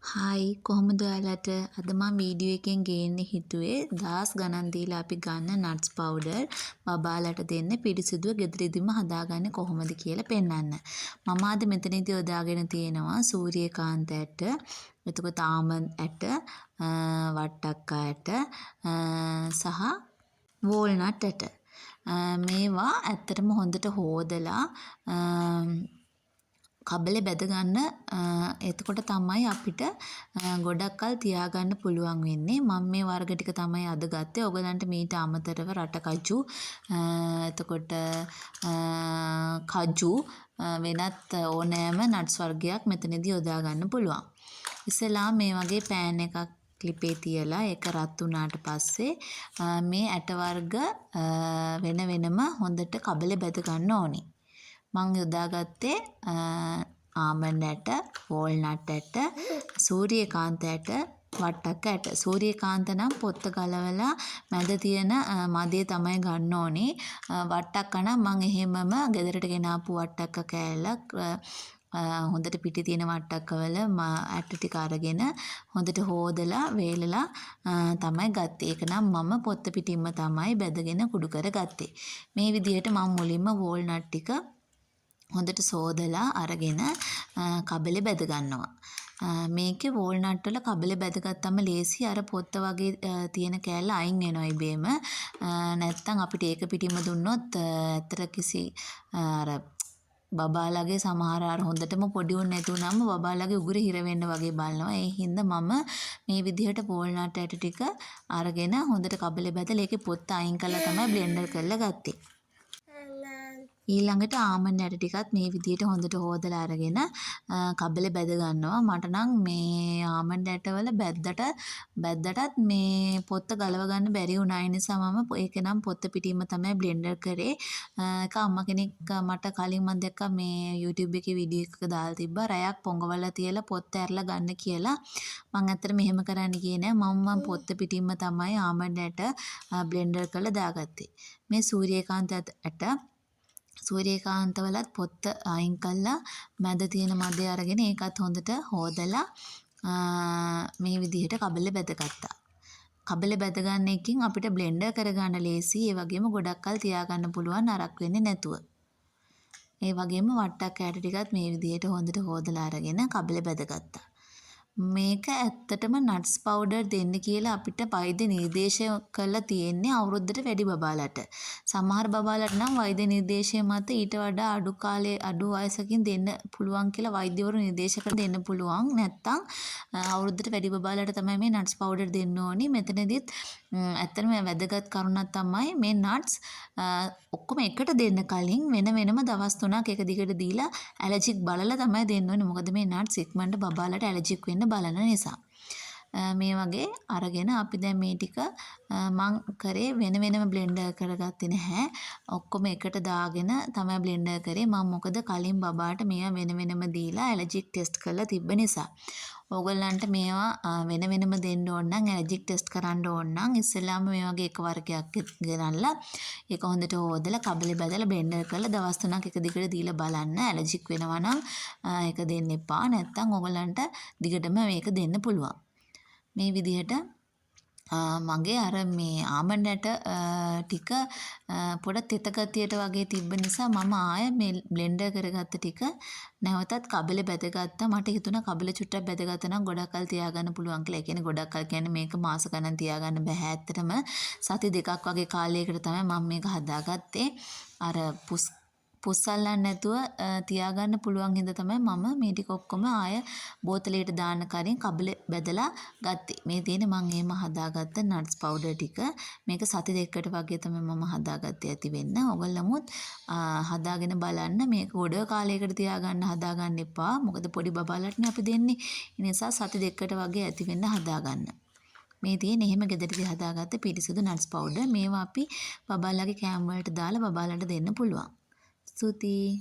Hi කොහොමද ඔයාලට අද මම වීඩියෝ එකෙන් ගේන්න හිතුවේ දහස් ගණන් දීලා අපි ගන්න නට්ස් පවුඩර් බබාලට දෙන්න පිරිසිදුව ගෙදරදීම හදාගන්නේ කොහොමද කියලා පෙන්වන්න. මම අද මෙතනදී යොදාගෙන තියෙනවා සූර්යකාන්ත ඇට, එතකොට ආමන්ඩ් ඇට, වට්ටක්කා ඇට සහ වෝල්නට් ඇට. මේවා ඇත්තටම හොඳට හොදලා කබලේ බැද ගන්න එතකොට තමයි අපිට ගොඩක් කල් තියාගන්න පුළුවන් වෙන්නේ. මම මේ වර්ග ටික තමයි අද ගත්තේ. ඔයගලන්ට මීට අමතරව රටකජු එතකොට කජු වෙනත් ඕනෑම නට්ස් වර්ගයක් මෙතනදී යොදා ගන්න පුළුවන්. ඉස්සෙල්ලා මේ වගේ පෑන් එකක් ක්ලිපේ තියලා ඒක රත් වුණාට පස්සේ මේ ඇට වර්ග වෙන වෙනම හොඳට කබලේ බැද ගන්න ඕනේ. මං යොදාගත්තේ ආමන්ඩ් ඇට, වෝල්නට් ඇට, සූර්යකාන්ත ඇට, වට්ටක්ක ඇට. සූර්යකාන්ත නම් පොත්ත ගලවලා මැද තියෙන මදේ තමයි ගන්න ඕනේ. වට්ටක්ක නම් මං එහෙමම ගෙදරට ගෙනාපු වට්ටක්ක කෑල්ලක් හොඳට පිටි තියෙන වට්ටක්කවල ඇට ටික අරගෙන හොඳට හොදලා වේලලා තමයි ගත්තේ. ඒක නම් මම පොත්ත පිටින්ම තමයි බැදගෙන කුඩු කරගත්තේ. මේ විදිහට මම මුලින්ම වෝල්නට් ටික හොඳට සෝදලා අරගෙන කබලේ බැද ගන්නවා. මේකේ වෝල්නට් වල කබලේ බැදගත්තම ලේසි අර පොත්ත වගේ තියෙන කෑල්ල අයින් වෙනවා ඉබේම. නැත්තම් අපිට ඒක පිටින්ම දුන්නොත් ඇත්තට කිසි අර බබාලගේ සමහර අර හොඳටම පොඩි උන් නැති වුනම බබාලගේ උගුරේ හිර වෙන්න වගේ බලනවා. ඒ හින්දා මම මේ විදිහට වෝල්නට් ඇට ටික අරගෙන හොඳට කබලේ බැදලා ඒකේ පොත්ත අයින් කරලා තමයි බ්ලෙන්ඩර් කරලා ගත්තේ. ඊළඟට ආමන්ඩ් ඇට ටිකත් මේ විදිහට හොඳට හොදලා අරගෙන කබලේ බැද ගන්නවා. මට නම් මේ ආමන්ඩ් ඇටවල බැද්දටත් මේ පොත්ත ගලව ගන්න බැරි වුණා. ඒ නිසා මම ඒකේ නම් පොත්ත පිටින්ම තමයි බ්ලෙන්ඩර් කරේ. ඒක අම්මා කෙනෙක් මට කලින් මම දැක්කා මේ YouTube එකේ වීඩියෝ එකක දාලා තිබ්බා. රැයක් පොඟවලා තියලා පොත්ත ඇරලා ගන්න කියලා. මම ඇත්තට මෙහෙම කරන්න ගියේ නෑ. මම පොත්ත පිටින්ම තමයි ආමන්ඩ් ඇට බ්ලෙන්ඩර් කරලා දාගත්තේ. මේ සූර්යකාන්තවලත් පොත්ත අයින් කළා මැද තියෙන මදේ අරගෙන ඒකත් හොඳට හොදලා මේ විදිහට කබලේ බැදගත්තා. කබලේ බැද ගන්න එකකින් අපිට බ්ලෙන්ඩර් කරගන්න ලේසි. ඒ වගේම ගොඩක් කල් තියාගන්න පුළුවන් නරක් වෙන්නේ නැතුව. ඒ වගේම වට්ටක් ඇට ටිකත් මේ විදිහට හොඳට හොදලා අරගෙන කබලේ බැදගත්තා. මේක ඇත්තටම නට්ස් පවුඩර් දෙන්න කියලා අපිට වෛද්‍ය නිර්දේශය කරලා තියෙන්නේ අවුරුද්දට වැඩි බබාලට. සමහර බබාලට නම් වෛද්‍ය නිර්දේශය මත ඊට වඩා අඩු වයසකින් දෙන්න පුළුවන් කියලා වෛද්‍යවරු නිර්දේශ කරලා දෙන්න පුළුවන්. නැත්තම් අවුරුද්දට වැඩි බබාලට තමයි මේ නට්ස් පවුඩර් දෙන්න ඕනි. මෙතනදිත් ඇත්තටම වැදගත් කරුණක් තමයි මේ නට්ස් ඔක්කොම එකට දෙන්න කලින් වෙන වෙනම දවස් 3ක් එක දිගට දීලා ඇලර්ජික් බලලා තමයි දෙන්න ඕනේ. මොකද මේ නට්ස් ඉක්මනට බබාලට ඇලර්ජික් වෙන්න බලන නිසා. මේ වගේ අරගෙන අපි දැන් මේ ටික මං කරේ වෙන වෙනම බ්ලෙන්ඩර් කරගත්තේ නැහැ. ඔක්කොම එකට දාගෙන තමයි බ්ලෙන්ඩර් කරේ. මම මොකද කලින් බබාට මේවා වෙන වෙනම දීලා ඇලර්ජික් ටෙස්ට් කරලා තිබ්බ නිසා. ඕගොල්ලන්ට මේවා වෙන වෙනම දෙන්න ඕන නම් ඇලර්ජික් ටෙස්ට් කරන්න ඕන නම් ඉස්සෙල්ලාම මේ වගේ එක වර්ගයක් ගෙනල්ලා ඒක හොඳට හොදලා කබලේ බැදලා බ්ලෙන්ඩර් කරලා දවස් 3ක් එක දිගට දීලා බලන්න. ඇලර්ජික් වෙනවා නම් ඒක දෙන්න එපා. නැත්තම් ඕගොල්ලන්ට දිගටම මේක දෙන්න පුළුවන්. මේ විදිහට මගේ අර මේ ආමන්ඩ් ඇට ටික පොඩ තෙත ගතියට වගේ තිබ්බ නිසා මම ආයෙ මේ බ්ලෙන්ඩර් කරගත්ත ටික නැවතත් කබලේ බැදගත්තා. මට හිතුණා කබලේ චුට්ටක් බැදගත්තා නම් ගොඩක් කල් තියාගන්න පුළුවන් කියලා. ඒ කියන්නේ ගොඩක් කල් කියන්නේ මේක මාස ගණන් තියාගන්න බෑ. ඇත්තටම සති දෙකක් වගේ කාලයකට තමයි මම මේක හදාගත්තේ. අර පුස්සල්ලන්න නැතුව තියාගන්න පුළුවන් හින්දා තමයි මම මේ ටික ඔක්කොම ආය බෝතලයට දාන්න කලින් කබලේ බැදලා ගත්තේ. මේ තියෙන මම එහෙම හදාගත්ත නට්ස් පවුඩර් ටික. මේක සති දෙකකට වගේ තමයි මම හදාගත්තේ ඇති වෙන්න. ඔයගොල්ලමුත් හදාගෙන බලන්න. මේක ගොඩ කාලයකට තියාගන්න හදාගන්න එපා. මොකද පොඩි බබාලටනේ අපි දෙන්නේ. ඒ නිසා සති දෙකකට වගේ ඇති වෙන්න හදාගන්න. මේ තියෙන එහෙම ගෙදරදී හදාගත්ත පිරිසිදු නට්ස් පවුඩර්. මේවා අපි බබාලගේ කෑම වලට දාලා බබාලට දෙන්න පුළුවන්. ස්තුතියි.